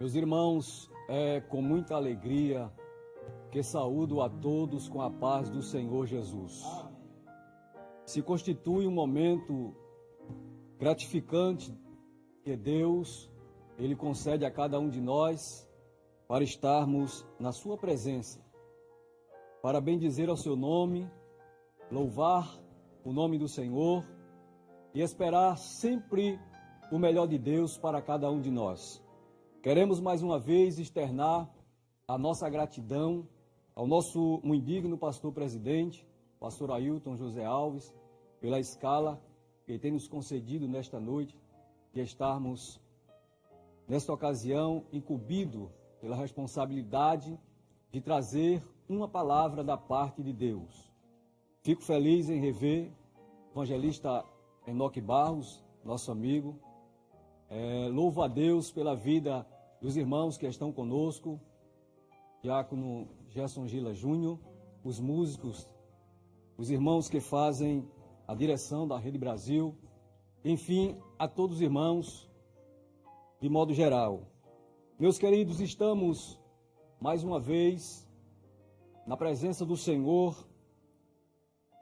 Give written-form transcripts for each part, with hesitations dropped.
Meus irmãos, é com muita alegria que saúdo a todos com a paz do Senhor Jesus. Se constitui um momento gratificante que Deus, Ele concede a cada um de nós para estarmos na sua presença, para bendizer ao seu nome, louvar o nome do Senhor e esperar sempre o melhor de Deus para cada um de nós. Queremos mais uma vez externar a nossa gratidão ao nosso muito digno pastor presidente, pastor Ailton José Alves, pela escala que ele tem nos concedido nesta noite, de estarmos, nesta ocasião, incumbido pela responsabilidade de trazer uma palavra da parte de Deus. Fico feliz em rever o evangelista Enoque Barros, nosso amigo. Louvo a Deus pela vida dos irmãos que estão conosco, diácono Gerson Gila Júnior, os músicos, os irmãos que fazem a direção da Rede Brasil, enfim, a todos os irmãos, de modo geral. Meus queridos, estamos mais uma vez na presença do Senhor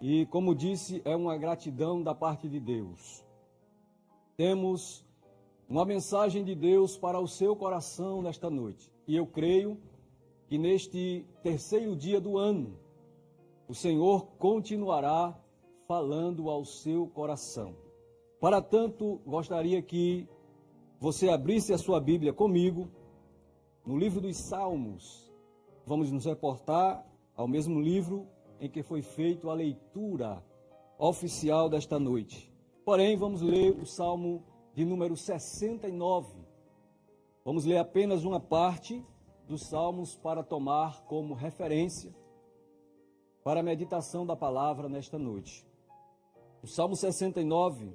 e, como disse, é uma gratidão da parte de Deus. Temos uma mensagem de Deus para o seu coração nesta noite. E eu creio que neste terceiro dia do ano, o Senhor continuará falando ao seu coração. Para tanto, gostaria que você abrisse a sua Bíblia comigo, no livro dos Salmos. Vamos nos reportar ao mesmo livro em que foi feita a leitura oficial desta noite. Porém, vamos ler o Salmo de número 69. Vamos ler apenas uma parte dos Salmos para tomar como referência para a meditação da palavra nesta noite. O Salmo 69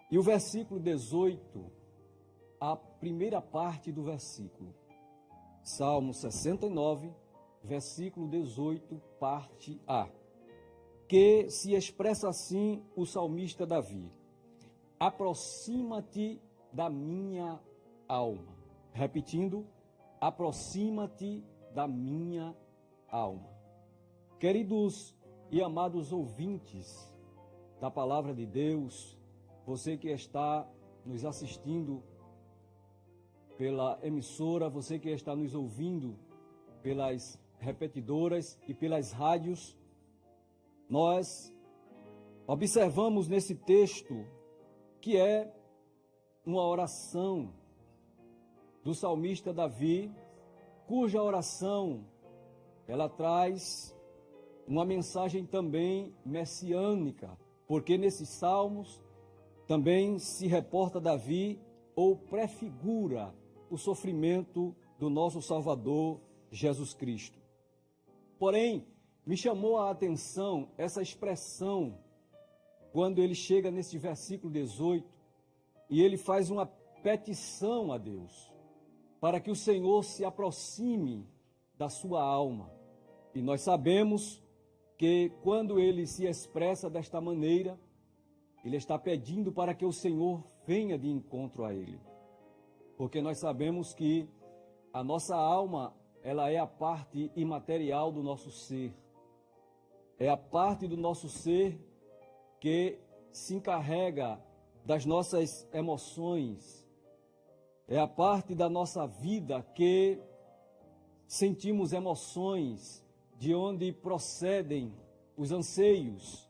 e o versículo 18, a primeira parte do versículo. Salmo 69, versículo 18, parte A, que se expressa assim o salmista Davi: aproxima-te da minha alma. Repetindo, aproxima-te da minha alma. Queridos e amados ouvintes da palavra de Deus, você que está nos assistindo pela emissora, você que está nos ouvindo pelas repetidoras e pelas rádios, nós observamos nesse texto que é uma oração do salmista Davi, cuja oração ela traz uma mensagem também messiânica, porque nesses salmos também se reporta Davi ou prefigura o sofrimento do nosso Salvador Jesus Cristo. Porém, me chamou a atenção essa expressão quando ele chega nesse versículo 18 e ele faz uma petição a Deus para que o Senhor se aproxime da sua alma. E nós sabemos que quando ele se expressa desta maneira, ele está pedindo para que o Senhor venha de encontro a ele. Porque nós sabemos que a nossa alma, ela é a parte imaterial do nosso ser. É a parte do nosso ser que se encarrega das nossas emoções, é a parte da nossa vida que sentimos emoções, de onde procedem os anseios.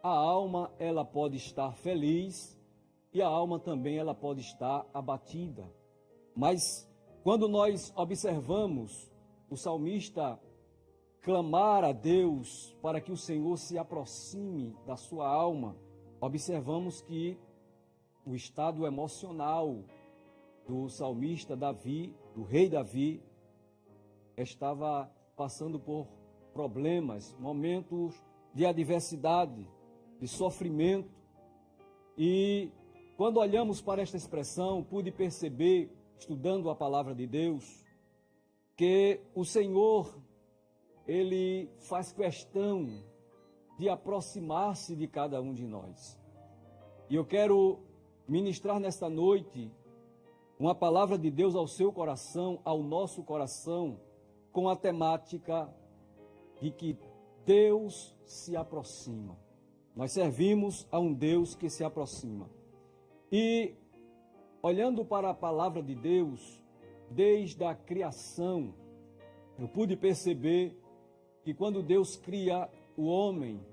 A alma, ela pode estar feliz e a alma também ela pode estar abatida. Mas quando nós observamos o salmista clamar a Deus para que o Senhor se aproxime da sua alma, observamos que o estado emocional do salmista Davi, do rei Davi, estava passando por problemas, momentos de adversidade, de sofrimento. E quando olhamos para esta expressão, pude perceber, estudando a palavra de Deus, que o Senhor, Ele faz questão de aproximar-se de cada um de nós. E eu quero ministrar nesta noite uma palavra de Deus ao seu coração, ao nosso coração, com a temática de que Deus se aproxima. Nós servimos a um Deus que se aproxima. E, olhando para a palavra de Deus, desde a criação, eu pude perceber que quando Deus cria o homem,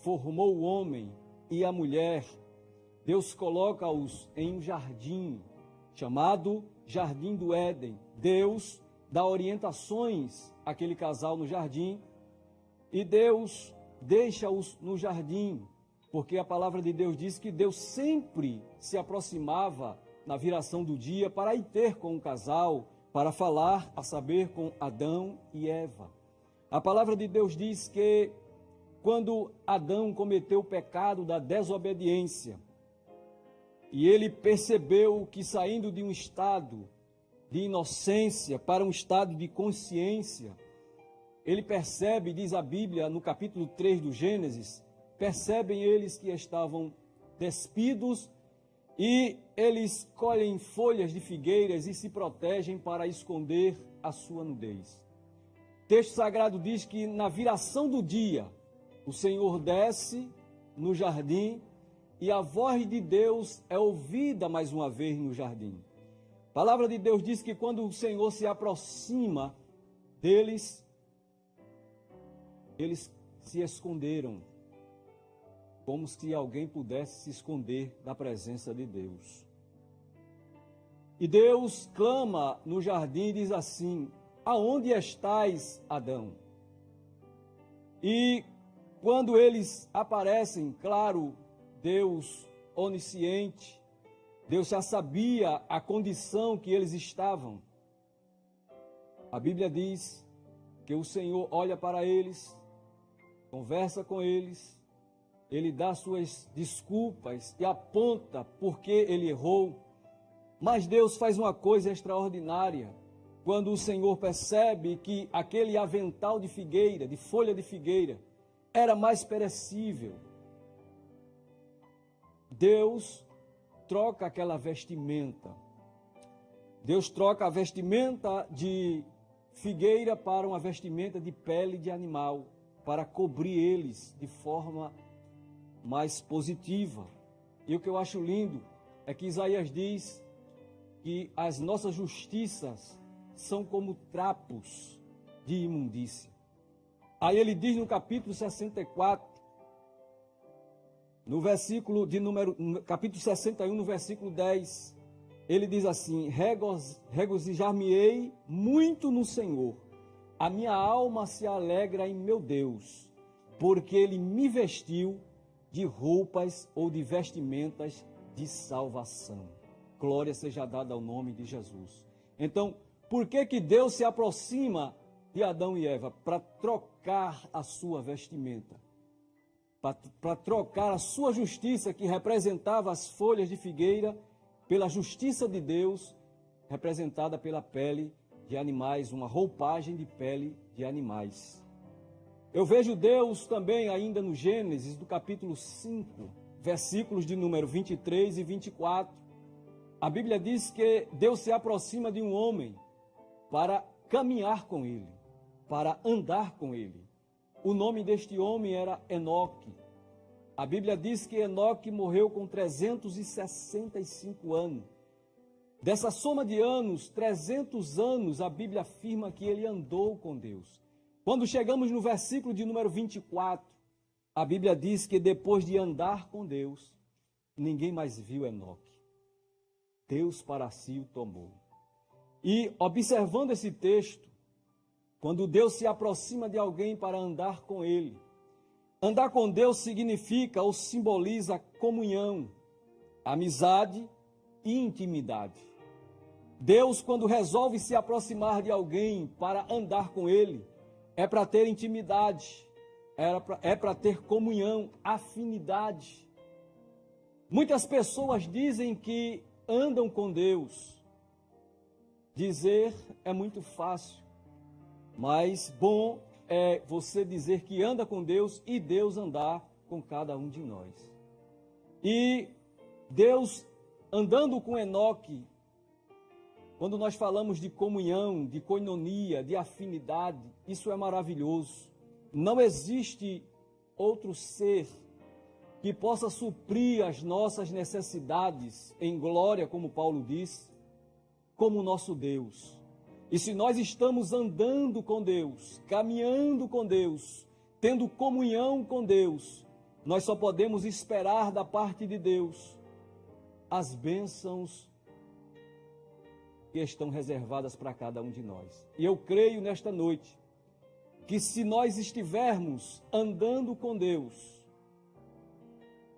formou o homem e a mulher, Deus coloca-os em um jardim, chamado Jardim do Éden. Deus dá orientações àquele casal no jardim e Deus deixa-os no jardim, porque a palavra de Deus diz que Deus sempre se aproximava na viração do dia para ir ter com o casal, para falar, a saber, com Adão e Eva. A palavra de Deus diz que quando Adão cometeu o pecado da desobediência, e ele percebeu que saindo de um estado de inocência para um estado de consciência, ele percebe, diz a Bíblia no capítulo 3 do Gênesis, percebem eles que estavam despidos e eles colhem folhas de figueiras e se protegem para esconder a sua nudez. O texto sagrado diz que na viração do dia, o Senhor desce no jardim e a voz de Deus é ouvida mais uma vez no jardim. A palavra de Deus diz que quando o Senhor se aproxima deles, eles se esconderam, como se alguém pudesse se esconder da presença de Deus. E Deus clama no jardim e diz assim: aonde estás, Adão? E quando eles aparecem, claro, Deus onisciente, Deus já sabia a condição que eles estavam. A Bíblia diz que o Senhor olha para eles, conversa com eles, ele dá suas desculpas e aponta porque ele errou. Mas Deus faz uma coisa extraordinária. Quando o Senhor percebe que aquele avental de figueira, de folha de figueira, era mais perecível, Deus troca aquela vestimenta. Deus troca a vestimenta de figueira para uma vestimenta de pele de animal, para cobrir eles de forma mais positiva. E o que eu acho lindo é que Isaías diz que as nossas justiças são como trapos de imundícia. Aí ele diz no capítulo 64, capítulo 61, no versículo 10, ele diz assim: regozijar-me-ei muito no Senhor, a minha alma se alegra em meu Deus, porque ele me vestiu de roupas ou de vestimentas de salvação. Glória seja dada ao nome de Jesus. Então, por que Deus se aproxima de Adão e Eva? Para trocar a sua vestimenta, para trocar a sua justiça, que representava as folhas de figueira, pela justiça de Deus, representada pela pele de animais, uma roupagem de pele de animais. Eu vejo Deus também ainda no Gênesis, do capítulo 5, versículos de número 23 e 24. A Bíblia diz que Deus se aproxima de um homem para caminhar com ele, para andar com ele. O nome deste homem era Enoque. A Bíblia diz que Enoque morreu com 365 anos. Dessa soma de anos, 300 anos, a Bíblia afirma que ele andou com Deus. Quando chegamos no versículo de número 24, a Bíblia diz que depois de andar com Deus, ninguém mais viu Enoque. Deus para si o tomou. E observando esse texto, quando Deus se aproxima de alguém para andar com ele, andar com Deus significa ou simboliza comunhão, amizade e intimidade. Deus, quando resolve se aproximar de alguém para andar com ele, é para ter intimidade, é para ter comunhão, afinidade. Muitas pessoas dizem que andam com Deus. Dizer é muito fácil, mas bom é você dizer que anda com Deus e Deus andar com cada um de nós. E Deus, andando com Enoque, quando nós falamos de comunhão, de koinonia, de afinidade, isso é maravilhoso. Não existe outro ser que possa suprir as nossas necessidades em glória, como Paulo diz, como o nosso Deus. E se nós estamos andando com Deus, caminhando com Deus, tendo comunhão com Deus, nós só podemos esperar da parte de Deus as bênçãos que estão reservadas para cada um de nós. E eu creio nesta noite que se nós estivermos andando com Deus,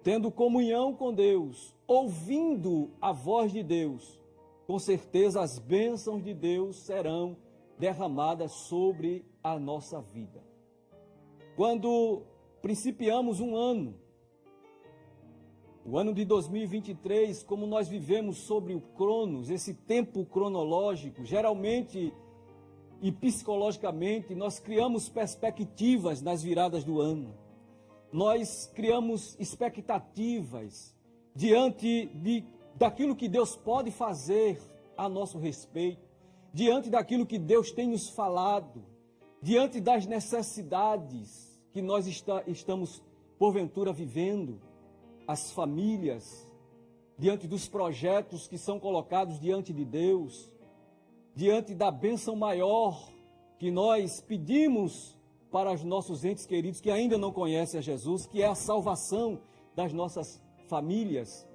tendo comunhão com Deus, ouvindo a voz de Deus, com certeza as bênçãos de Deus serão derramadas sobre a nossa vida. Quando principiamos um ano, o ano de 2023, como nós vivemos sobre o Cronos, esse tempo cronológico, geralmente e psicologicamente, nós criamos perspectivas nas viradas do ano. Nós criamos expectativas diante daquilo que Deus pode fazer a nosso respeito, diante daquilo que Deus tem nos falado, diante das necessidades que nós estamos, porventura, vivendo, as famílias, diante dos projetos que são colocados diante de Deus, diante da bênção maior que nós pedimos para os nossos entes queridos que ainda não conhecem a Jesus, que é a salvação das nossas famílias.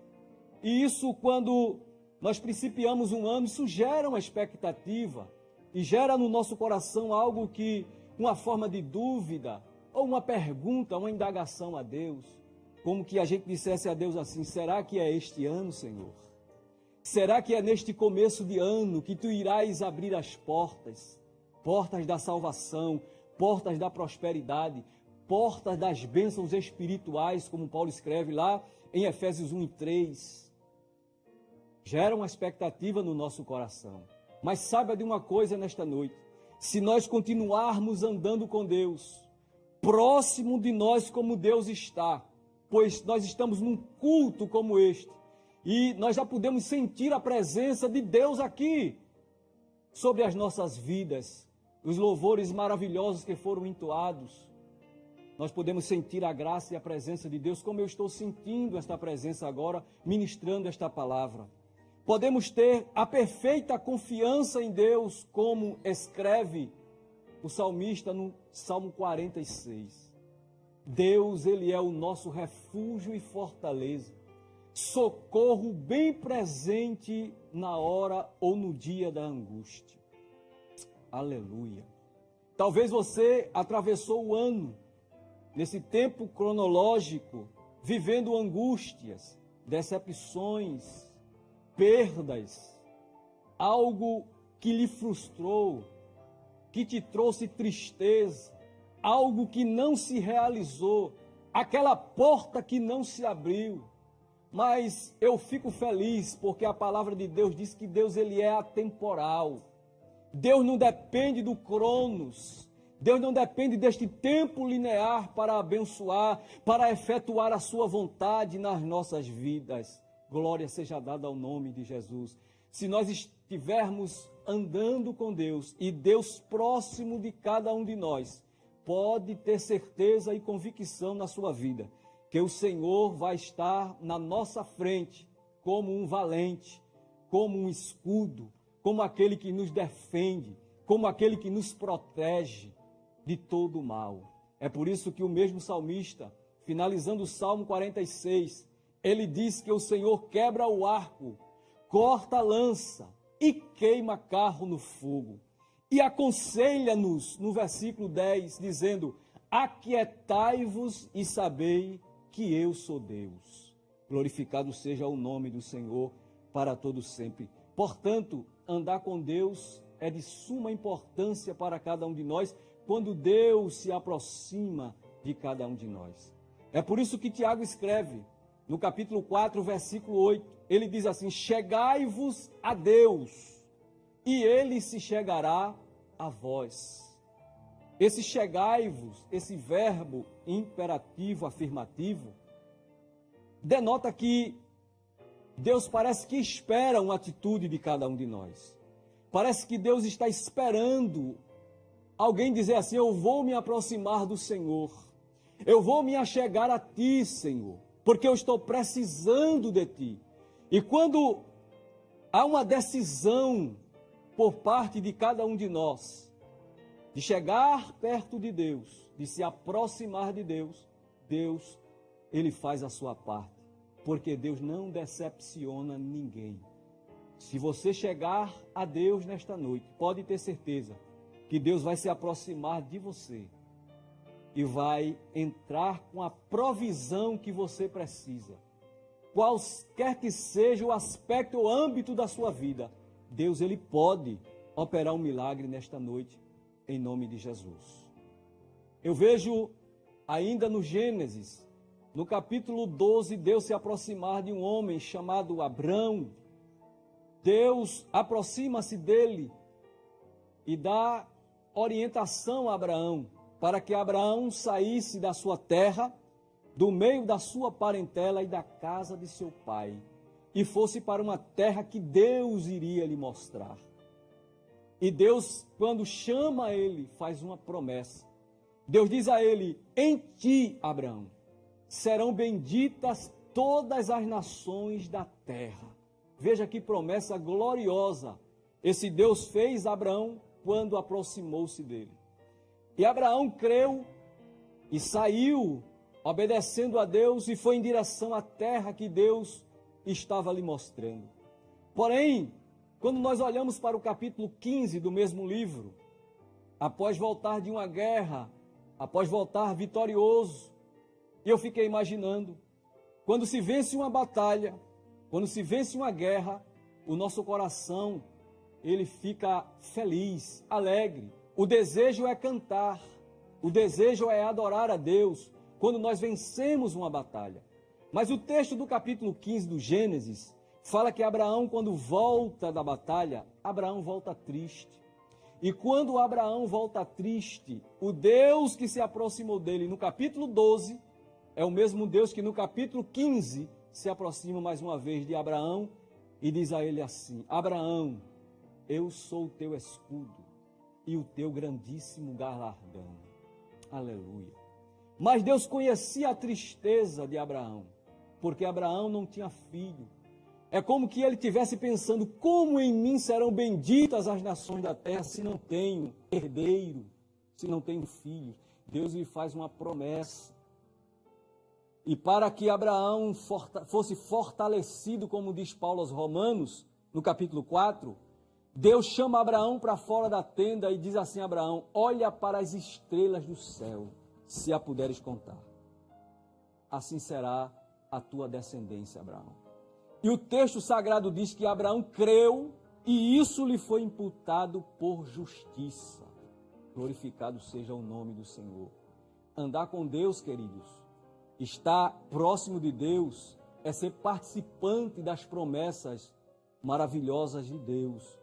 E isso, quando nós principiamos um ano, isso gera uma expectativa e gera no nosso coração algo que, uma forma de dúvida, ou uma pergunta, uma indagação a Deus, como que a gente dissesse a Deus assim: será que é este ano, Senhor? Será que é neste começo de ano que Tu irás abrir as portas da salvação, portas da prosperidade, portas das bênçãos espirituais, como Paulo escreve lá em Efésios 1 e 3. Gera uma expectativa no nosso coração. Mas saiba de uma coisa nesta noite: se nós continuarmos andando com Deus, próximo de nós como Deus está, pois nós estamos num culto como este, e nós já podemos sentir a presença de Deus aqui, sobre as nossas vidas, os louvores maravilhosos que foram entoados, nós podemos sentir a graça e a presença de Deus, como eu estou sentindo esta presença agora, ministrando esta palavra. Podemos ter a perfeita confiança em Deus, como escreve o salmista no Salmo 46. Deus, Ele é o nosso refúgio e fortaleza, socorro bem presente na hora ou no dia da angústia. Aleluia. Talvez você atravessou o ano, nesse tempo cronológico, vivendo angústias, decepções, perdas, algo que lhe frustrou, que te trouxe tristeza, algo que não se realizou, aquela porta que não se abriu. Mas eu fico feliz porque a palavra de Deus diz que Deus, Ele é atemporal. Deus não depende do Cronos. Deus não depende deste tempo linear para abençoar, para efetuar a sua vontade nas nossas vidas. Glória seja dada ao nome de Jesus. Se nós estivermos andando com Deus e Deus próximo de cada um de nós, pode ter certeza e convicção na sua vida que o Senhor vai estar na nossa frente como um valente, como um escudo, como aquele que nos defende, como aquele que nos protege de todo o mal. É por isso que o mesmo salmista, finalizando o Salmo 46, ele diz que o Senhor quebra o arco, corta a lança e queima carro no fogo. E aconselha-nos no versículo 10, dizendo: aquietai-vos e sabei que eu sou Deus. Glorificado seja o nome do Senhor para todo sempre. Portanto, andar com Deus é de suma importância para cada um de nós, quando Deus se aproxima de cada um de nós. É por isso que Tiago escreve, no capítulo 4, versículo 8, ele diz assim: chegai-vos a Deus, e Ele se chegará a vós. Esse chegai-vos, esse verbo imperativo, afirmativo, denota que Deus parece que espera uma atitude de cada um de nós. Parece que Deus está esperando alguém dizer assim: eu vou me aproximar do Senhor, eu vou me achegar a ti, Senhor, porque eu estou precisando de ti. E quando há uma decisão por parte de cada um de nós, de chegar perto de Deus, de se aproximar de Deus, Deus, Ele faz a sua parte, porque Deus não decepciona ninguém. Se você chegar a Deus nesta noite, pode ter certeza que Deus vai se aproximar de você e vai entrar com a provisão que você precisa. Qualquer que seja o aspecto ou âmbito da sua vida, Deus, Ele pode operar um milagre nesta noite, em nome de Jesus. Eu vejo ainda no Gênesis, no capítulo 12, Deus se aproximar de um homem chamado Abrão. Deus aproxima-se dele e dá orientação a Abraão, para que Abraão saísse da sua terra, do meio da sua parentela e da casa de seu pai, e fosse para uma terra que Deus iria lhe mostrar. E Deus, quando chama ele, faz uma promessa. Deus diz a ele: em ti, Abraão, serão benditas todas as nações da terra. Veja que promessa gloriosa esse Deus fez a Abraão quando aproximou-se dele. E Abraão creu e saiu obedecendo a Deus e foi em direção à terra que Deus estava lhe mostrando. Porém, quando nós olhamos para o capítulo 15 do mesmo livro, após voltar de uma guerra, após voltar vitorioso, eu fiquei imaginando, quando se vence uma batalha, quando se vence uma guerra, o nosso coração, ele fica feliz, alegre. O desejo é cantar, o desejo é adorar a Deus quando nós vencemos uma batalha. Mas o texto do capítulo 15 do Gênesis fala que Abraão, quando volta da batalha, Abraão volta triste. E quando Abraão volta triste, o Deus que se aproximou dele no capítulo 12 é o mesmo Deus que no capítulo 15 se aproxima mais uma vez de Abraão e diz a ele assim: Abraão, eu sou o teu escudo e o teu grandíssimo galardão. Aleluia. Mas Deus conhecia a tristeza de Abraão, porque Abraão não tinha filho. É como que ele estivesse pensando: como em mim serão benditas as nações da terra se não tenho herdeiro, se não tenho filho? Deus lhe faz uma promessa. E para que Abraão fosse fortalecido, como diz Paulo aos Romanos, no capítulo 4, Deus chama Abraão para fora da tenda e diz assim a Abraão: olha para as estrelas do céu, se a puderes contar. Assim será a tua descendência, Abraão. E o texto sagrado diz que Abraão creu e isso lhe foi imputado por justiça. Glorificado seja o nome do Senhor. Andar com Deus, queridos, estar próximo de Deus, é ser participante das promessas maravilhosas de Deus.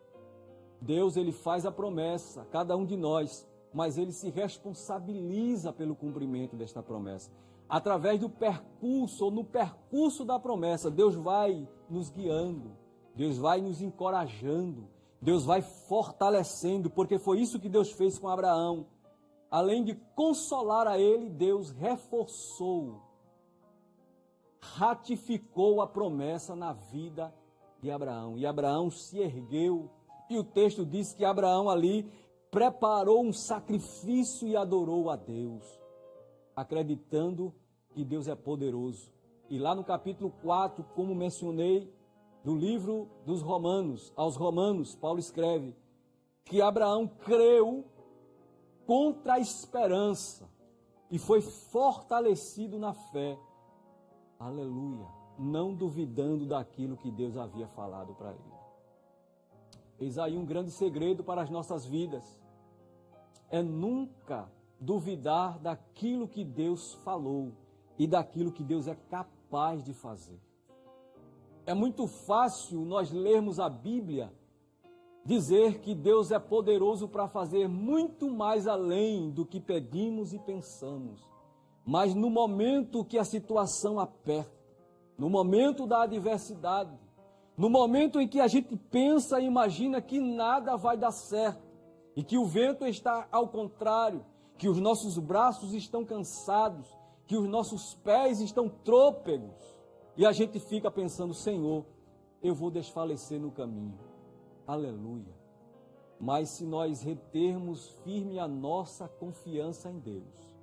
Deus, ele faz a promessa, cada um de nós, mas ele se responsabiliza pelo cumprimento desta promessa. Através do percurso, ou no percurso da promessa, Deus vai nos guiando, Deus vai nos encorajando, Deus vai fortalecendo, porque foi isso que Deus fez com Abraão. Além de consolar a ele, Deus reforçou, ratificou a promessa na vida de Abraão. E Abraão se ergueu, e o texto diz que Abraão ali preparou um sacrifício e adorou a Deus, acreditando que Deus é poderoso. E lá no capítulo 4, como mencionei, do livro dos Romanos, aos Romanos, Paulo escreve que Abraão creu contra a esperança e foi fortalecido na fé. Aleluia. Não duvidando daquilo que Deus havia falado para ele. Eis aí um grande segredo para as nossas vidas. É nunca duvidar daquilo que Deus falou e daquilo que Deus é capaz de fazer. É muito fácil nós lermos a Bíblia, dizer que Deus é poderoso para fazer muito mais além do que pedimos e pensamos. Mas no momento que a situação aperta, no momento da adversidade, No momento em que a gente pensa e imagina que nada vai dar certo, e que o vento está ao contrário, que os nossos braços estão cansados, que os nossos pés estão trôpegos, e a gente fica pensando, Senhor, eu vou desfalecer no caminho. Aleluia. Mas se nós retermos firme a nossa confiança em Deus,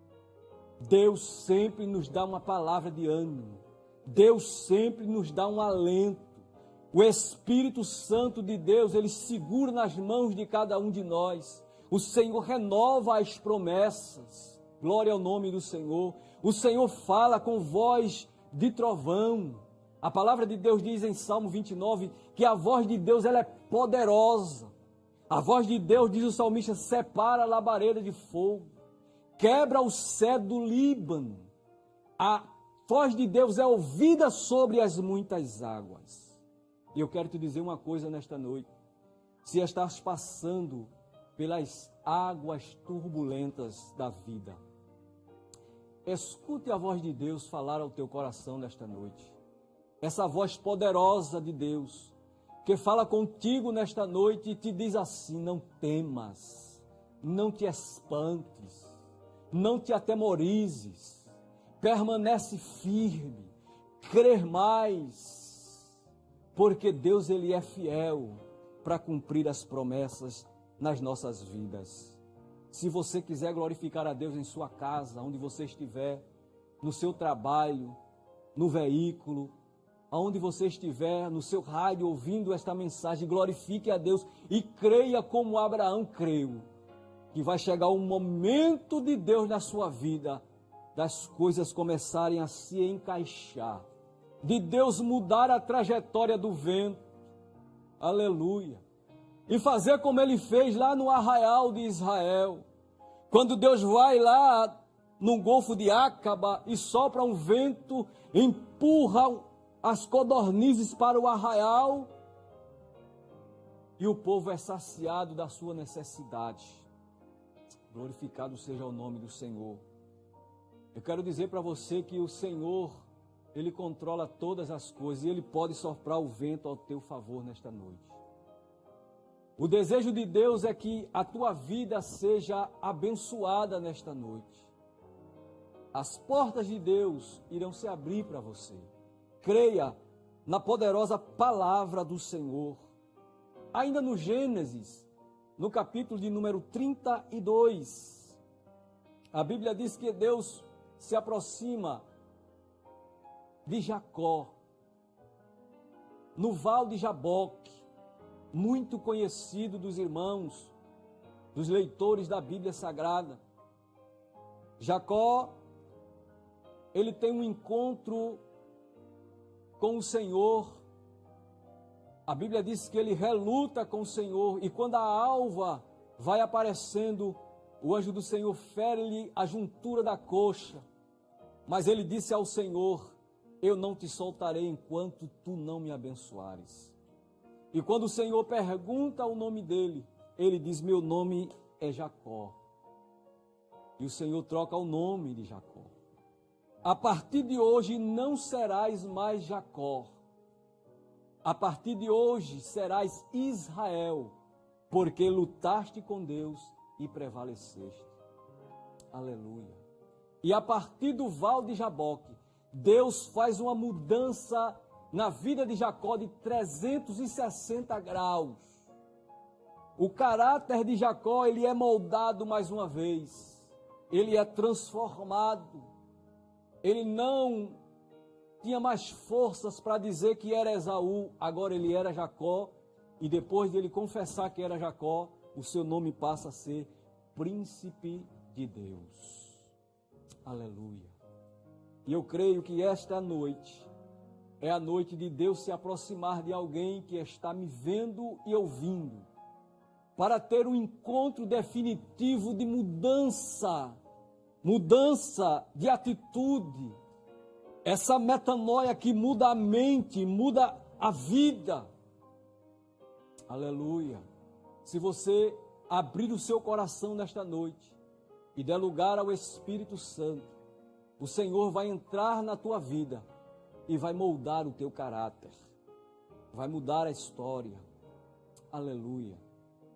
Deus sempre nos dá uma palavra de ânimo, Deus sempre nos dá um alento. O Espírito Santo de Deus, Ele segura nas mãos de cada um de nós. O Senhor renova as promessas. Glória ao nome do Senhor. O Senhor fala com voz de trovão. A palavra de Deus diz em Salmo 29 que a voz de Deus ela é poderosa. A voz de Deus, diz o salmista, separa a labareda de fogo, quebra o cedro do Líbano. A voz de Deus é ouvida sobre as muitas águas. E eu quero te dizer uma coisa nesta noite. Se estás passando pelas águas turbulentas da vida, escute a voz de Deus falar ao teu coração nesta noite. Essa voz poderosa de Deus, que fala contigo nesta noite e te diz assim, não temas, não te espantes, não te atemorizes, permanece firme, crer mais, porque Deus ele é fiel para cumprir as promessas nas nossas vidas. Se você quiser glorificar a Deus em sua casa, onde você estiver, no seu trabalho, no veículo, aonde você estiver, no seu rádio ouvindo esta mensagem, glorifique a Deus e creia como Abraão creu, que vai chegar um momento de Deus na sua vida, das coisas começarem a se encaixar, de Deus mudar a trajetória do vento, aleluia, e fazer como Ele fez lá no arraial de Israel, quando Deus vai lá no Golfo de Acaba e sopra um vento, empurra as codornizes para o arraial, e o povo é saciado da sua necessidade. Glorificado seja o nome do Senhor. Eu quero dizer para você que o Senhor, Ele controla todas as coisas e Ele pode soprar o vento ao teu favor nesta noite. O desejo de Deus é que a tua vida seja abençoada nesta noite. As portas de Deus irão se abrir para você. Creia na poderosa palavra do Senhor. Ainda no Gênesis, no capítulo de número 32, a Bíblia diz que Deus se aproxima de Jacó, no Val de Jaboque, muito conhecido dos irmãos, dos leitores da Bíblia Sagrada. Jacó, ele tem um encontro com o Senhor. A Bíblia diz que ele reluta com o Senhor, e quando a alva vai aparecendo, o anjo do Senhor fere-lhe a juntura da coxa, mas ele disse ao Senhor, eu não te soltarei enquanto tu não me abençoares. E quando o Senhor pergunta o nome dele, ele diz, meu nome é Jacó. E o Senhor troca o nome de Jacó. A partir de hoje não serás mais Jacó. A partir de hoje serás Israel, porque lutaste com Deus e prevaleceste. Aleluia. E a partir do Val de Jaboque, Deus faz uma mudança na vida de Jacó de 360 graus. O caráter de Jacó, ele é moldado mais uma vez. Ele é transformado. Ele não tinha mais forças para dizer que era Esaú, agora ele era Jacó. E depois de ele confessar que era Jacó, o seu nome passa a ser Príncipe de Deus. Aleluia. E eu creio que esta noite é a noite de Deus se aproximar de alguém que está me vendo e ouvindo, para ter um encontro definitivo de mudança de atitude, essa metanoia que muda a mente, muda a vida. Aleluia. Se você abrir o seu coração nesta noite e der lugar ao Espírito Santo, o Senhor vai entrar na tua vida e vai moldar o teu caráter. vai mudar a história. Aleluia.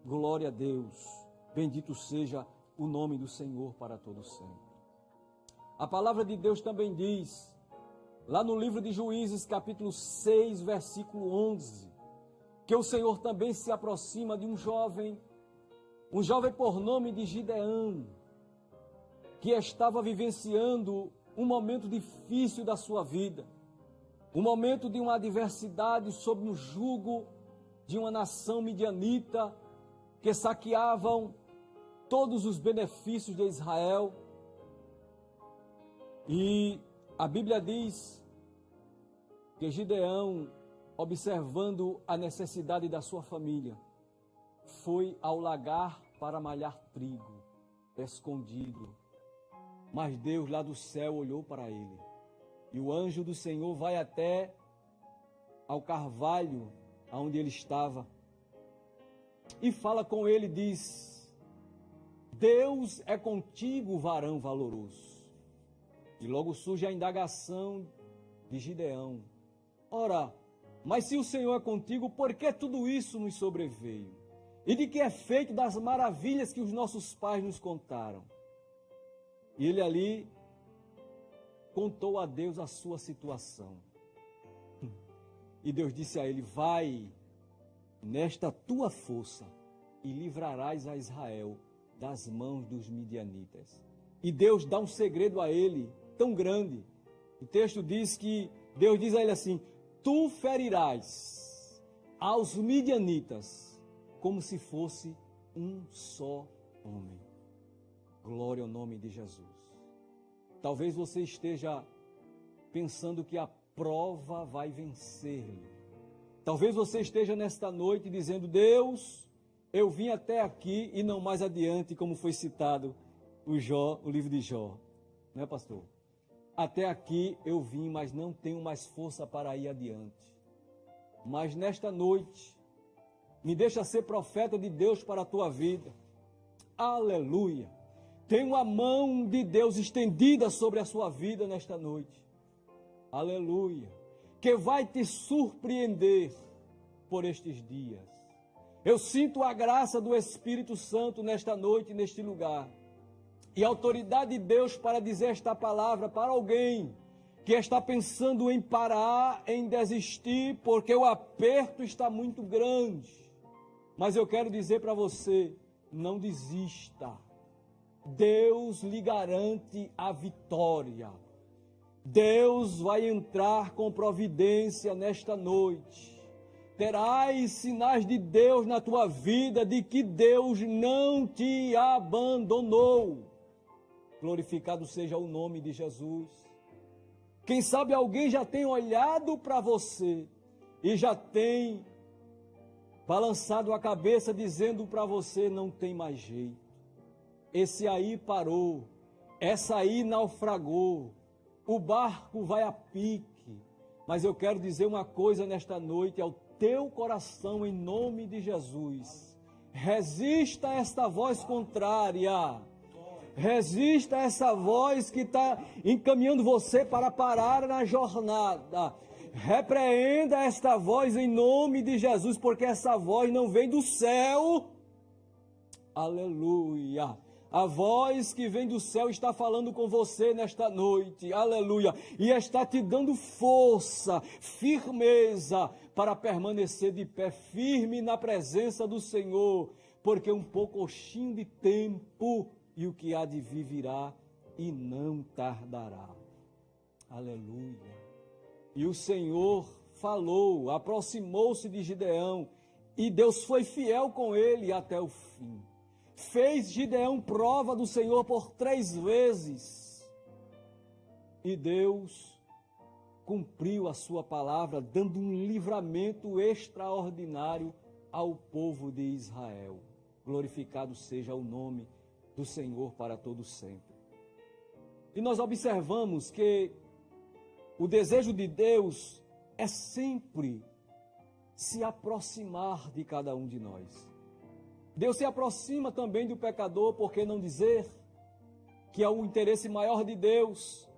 Glória a Deus. Bendito seja o nome do Senhor para todo sempre. A palavra de Deus também diz, lá no livro de Juízes, capítulo 6, versículo 11, que o Senhor também se aproxima de um jovem por nome de Gideão, que estava vivenciando um momento difícil da sua vida, um momento de uma adversidade sob o jugo de uma nação midianita que saqueavam todos os benefícios de Israel. E a Bíblia diz que Gideão, observando a necessidade da sua família, foi ao lagar para malhar trigo, escondido. Mas Deus lá do céu olhou para ele. E o anjo do Senhor vai até ao carvalho onde ele estava e fala com ele, diz: Deus é contigo, varão valoroso. E logo surge a indagação de Gideão: ora, mas se o Senhor é contigo, por que tudo isso nos sobreveio? E de que é feito das maravilhas que os nossos pais nos contaram? E ele ali contou a Deus a sua situação. E Deus disse a ele: vai nesta tua força e livrarás a Israel das mãos dos midianitas. E Deus dá um segredo a ele tão grande. O texto diz que Deus diz a ele assim: tu ferirás aos midianitas como se fosse um só homem. Glória ao nome de Jesus. Talvez você esteja pensando que a prova vai vencer-lhe. Talvez você esteja nesta noite dizendo: Deus, eu vim até aqui e não mais adiante, como foi citado o livro de Jó. Não é, pastor? Até aqui eu vim, mas não tenho mais força para ir adiante. Mas nesta noite, me deixa ser profeta de Deus para a tua vida. Aleluia. Tem a mão de Deus estendida sobre a sua vida nesta noite. Aleluia. Que vai te surpreender por estes dias. Eu sinto a graça do Espírito Santo nesta noite, neste lugar. E a autoridade de Deus para dizer esta palavra para alguém que está pensando em parar, em desistir, porque o aperto está muito grande. Mas eu quero dizer para você: não desista. Deus lhe garante a vitória. Deus vai entrar com providência nesta noite. Terás sinais de Deus na tua vida, de que Deus não te abandonou. Glorificado seja o nome de Jesus. Quem sabe alguém já tem olhado para você e já tem balançado a cabeça dizendo para você: não tem mais jeito. Esse aí parou, essa aí naufragou, o barco vai a pique. Mas eu quero dizer uma coisa nesta noite ao teu coração, em nome de Jesus: resista a esta voz contrária, resista a essa voz que está encaminhando você para parar na jornada. Repreenda esta voz em nome de Jesus, porque essa voz não vem do céu. Aleluia. A voz que vem do céu está falando com você nesta noite, aleluia, e está te dando força, firmeza, para permanecer de pé, firme na presença do Senhor, porque um pouquinho de tempo e o que há de vir virá e não tardará, aleluia. E o Senhor falou, aproximou-se de Gideão, e Deus foi fiel com ele até o fim. Fez Gideão prova do Senhor por 3 vezes. E Deus cumpriu a sua palavra, dando um livramento extraordinário ao povo de Israel. Glorificado seja o nome do Senhor para todo sempre. E nós observamos que o desejo de Deus é sempre se aproximar de cada um de nós. Deus se aproxima também do pecador, por que não dizer que o interesse maior de Deus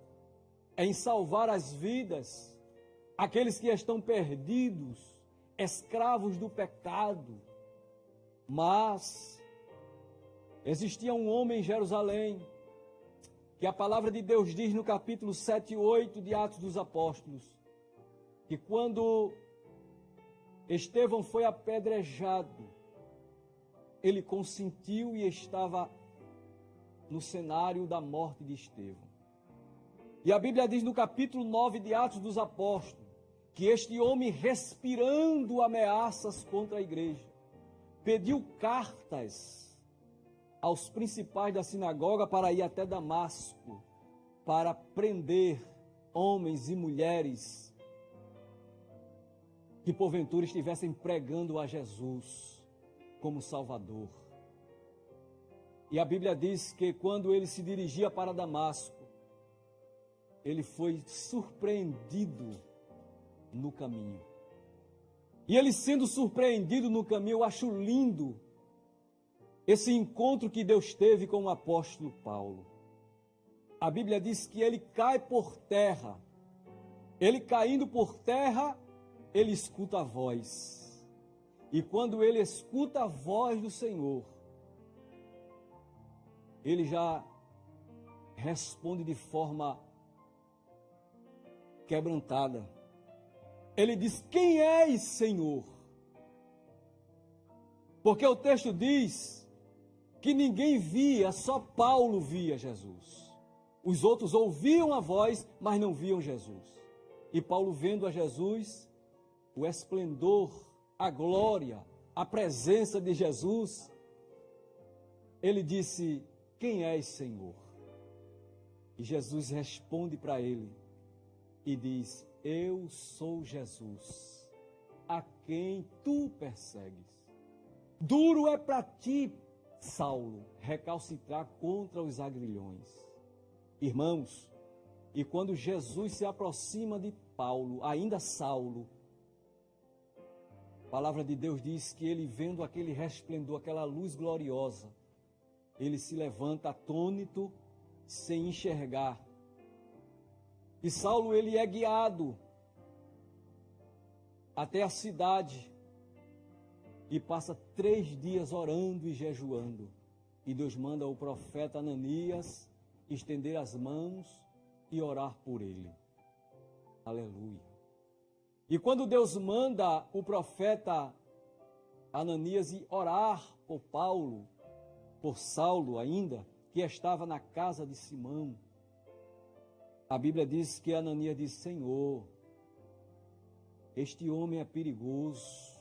é em salvar as vidas, aqueles que estão perdidos, escravos do pecado. Mas existia um homem em Jerusalém, que a palavra de Deus diz no capítulo 7 e 8 de Atos dos Apóstolos, que quando Estevão foi apedrejado, ele consentiu e estava no cenário da morte de Estevão. E a Bíblia diz no capítulo 9 de Atos dos Apóstolos, que este homem, respirando ameaças contra a igreja, pediu cartas aos principais da sinagoga para ir até Damasco, para prender homens e mulheres que porventura estivessem pregando a Jesus como Salvador. E a Bíblia diz que quando ele se dirigia para Damasco, ele foi surpreendido no caminho. E ele sendo surpreendido no caminho, eu acho lindo esse encontro que Deus teve com o apóstolo Paulo. A Bíblia diz que ele cai por terra. Ele caindo por terra, ele escuta a voz. E quando ele escuta a voz do Senhor, ele já responde de forma quebrantada. Ele diz: quem és, Senhor? Porque o texto diz que ninguém via, só Paulo via Jesus. Os outros ouviam a voz, mas não viam Jesus. E Paulo, vendo a Jesus, o esplendor, a glória, a presença de Jesus, ele disse: quem és, Senhor? E Jesus responde para ele e diz: eu sou Jesus, a quem tu persegues. Duro é para ti, Saulo, recalcitrar contra os agrilhões. Irmãos, e quando Jesus se aproxima de Paulo, ainda Saulo, a palavra de Deus diz que ele, vendo aquele resplendor, aquela luz gloriosa, ele se levanta atônito, sem enxergar. E Saulo, ele é guiado até a cidade e passa 3 dias orando e jejuando. E Deus manda o profeta Ananias estender as mãos e orar por ele. Aleluia. E quando Deus manda o profeta Ananias ir orar por Paulo, por Saulo ainda, que estava na casa de Simão, a Bíblia diz que Ananias disse: Senhor, este homem é perigoso.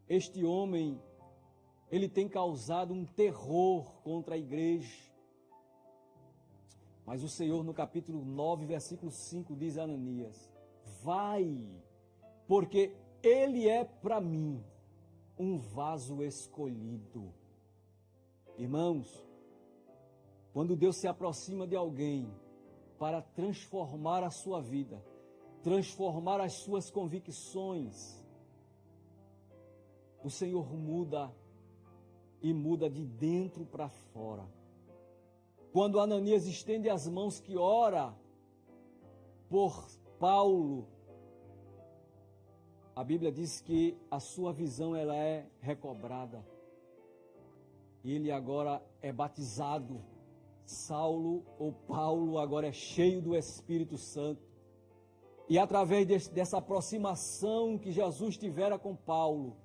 Este homem, ele tem causado um terror contra a igreja. Mas o Senhor, no capítulo 9, versículo 5, diz a Ananias: vai, porque ele é para mim um vaso escolhido. Irmãos, quando Deus se aproxima de alguém para transformar a sua vida, transformar as suas convicções, o Senhor muda e muda de dentro para fora. Quando Ananias estende as mãos que ora por Paulo, a Bíblia diz que a sua visão ela é recobrada. E ele agora é batizado. Saulo ou Paulo agora é cheio do Espírito Santo. E através dessa aproximação que Jesus tivera com Paulo,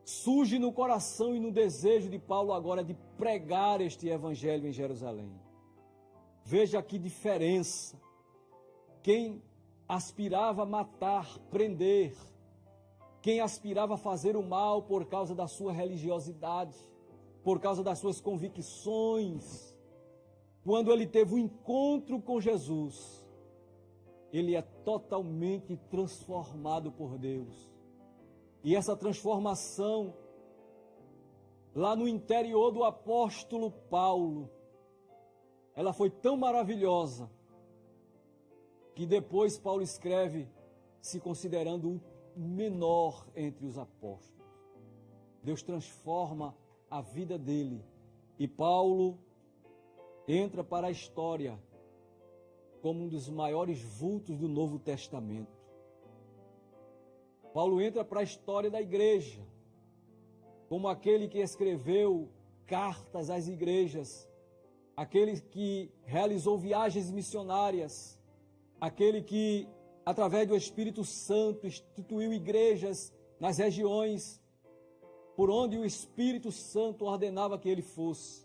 surge no coração e no desejo de Paulo agora de pregar este evangelho em Jerusalém. Veja que diferença. Quem aspirava a matar, prender, quem aspirava a fazer o mal por causa da sua religiosidade, por causa das suas convicções, quando ele teve um encontro com Jesus, ele é totalmente transformado por Deus. E essa transformação, lá no interior do apóstolo Paulo, ela foi tão maravilhosa, que depois Paulo escreve se considerando o menor entre os apóstolos. Deus transforma a vida dele e Paulo entra para a história como um dos maiores vultos do Novo Testamento. Paulo entra para a história da igreja, como aquele que escreveu cartas às igrejas, aquele que realizou viagens missionárias, aquele que, através do Espírito Santo, instituiu igrejas nas regiões por onde o Espírito Santo ordenava que ele fosse.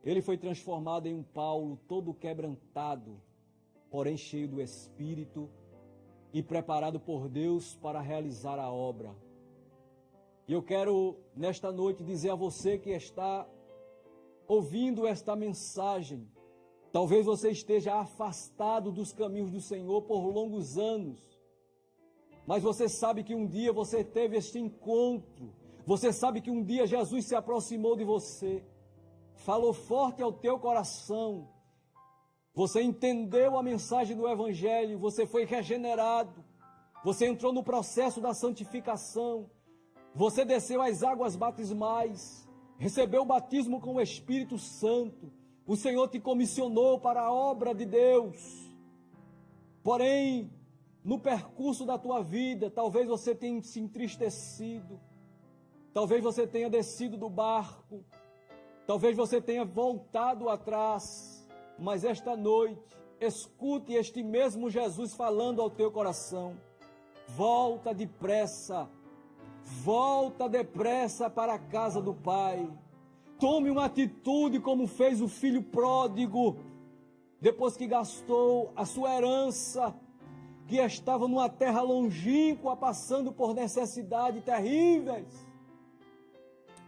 Ele foi transformado em um Paulo todo quebrantado, porém cheio do Espírito e preparado por Deus para realizar a obra. E eu quero, nesta noite, dizer a você que está ouvindo esta mensagem, talvez você esteja afastado dos caminhos do Senhor por longos anos, mas você sabe que um dia você teve este encontro, você sabe que um dia Jesus se aproximou de você, falou forte ao teu coração, você entendeu a mensagem do Evangelho, você foi regenerado, você entrou no processo da santificação, você desceu às águas batismais, recebeu o batismo com o Espírito Santo, o Senhor te comissionou para a obra de Deus. Porém, no percurso da tua vida, talvez você tenha se entristecido, talvez você tenha descido do barco, talvez você tenha voltado atrás, mas esta noite, escute este mesmo Jesus falando ao teu coração: volta depressa para a casa do Pai. Tome uma atitude como fez o filho pródigo, depois que gastou a sua herança, que estava numa terra longínqua, passando por necessidades terríveis.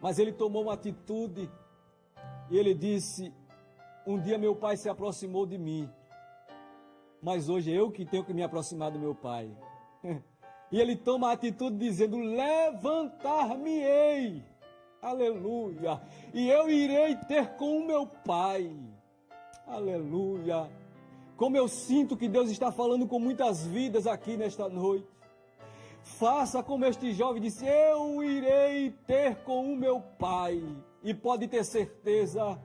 Mas ele tomou uma atitude e ele disse: um dia meu pai se aproximou de mim, mas hoje eu que tenho que me aproximar do meu pai. E ele toma a atitude dizendo: levantar-me-ei, aleluia, e eu irei ter com o meu pai, aleluia. Como eu sinto que Deus está falando com muitas vidas aqui nesta noite. Faça como este jovem disse: eu irei ter com o meu pai. E pode ter certeza,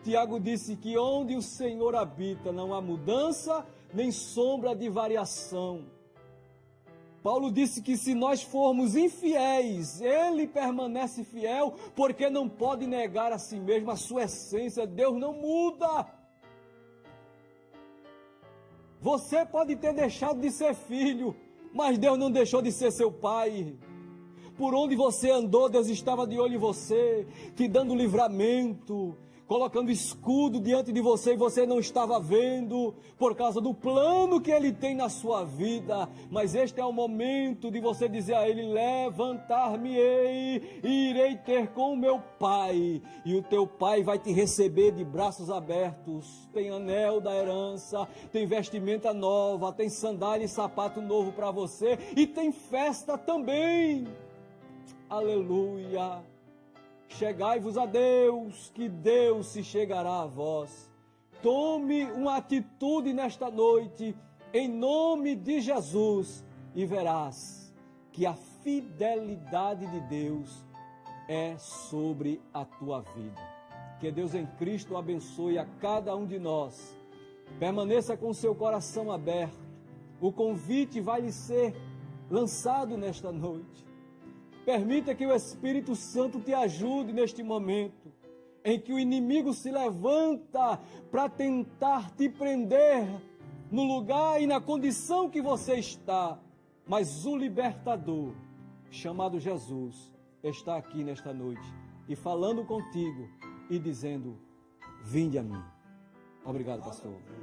Tiago disse que onde o Senhor habita não há mudança nem sombra de variação. Paulo disse que se nós formos infiéis, ele permanece fiel, porque não pode negar a si mesmo a sua essência. Deus não muda. Você pode ter deixado de ser filho, mas Deus não deixou de ser seu pai. Por onde você andou, Deus estava de olho em você, te dando livramento, colocando escudo diante de você e você não estava vendo, por causa do plano que Ele tem na sua vida. Mas este é o momento de você dizer a Ele: levantar-me-ei e irei ter com o meu Pai. E o teu Pai vai te receber de braços abertos. Tem anel da herança, tem vestimenta nova, tem sandália e sapato novo para você, e tem festa também. Aleluia. Chegai-vos a Deus, que Deus se chegará a vós. Tome uma atitude nesta noite, em nome de Jesus, e verás que a fidelidade de Deus é sobre a tua vida. Que Deus em Cristo abençoe a cada um de nós. Permaneça com seu coração aberto. O convite vai lhe ser lançado nesta noite. Permita que o Espírito Santo te ajude neste momento, em que o inimigo se levanta para tentar te prender no lugar e na condição que você está. Mas o libertador, chamado Jesus, está aqui nesta noite e falando contigo e dizendo: vinde a mim. Obrigado, pastor.